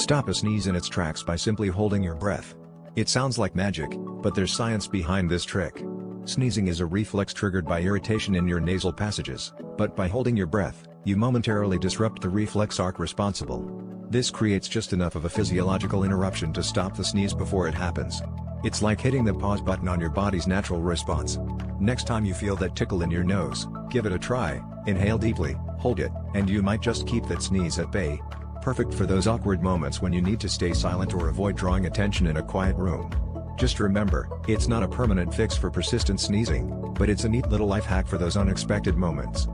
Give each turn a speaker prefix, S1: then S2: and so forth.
S1: Stop a sneeze in its tracks by simply holding your breath. It sounds like magic, but there's science behind this trick. Sneezing is a reflex triggered by irritation in your nasal passages, but by holding your breath, you momentarily disrupt the reflex arc responsible. This creates just enough of a physiological interruption to stop the sneeze before it happens. It's like hitting the pause button on your body's natural response. Next time you feel that tickle in your nose, give it a try, inhale deeply, hold it, and you might just keep that sneeze at bay. Perfect for those awkward moments when you need to stay silent or avoid drawing attention in a quiet room. Just remember, it's not a permanent fix for persistent sneezing, but it's a neat little life hack for those unexpected moments.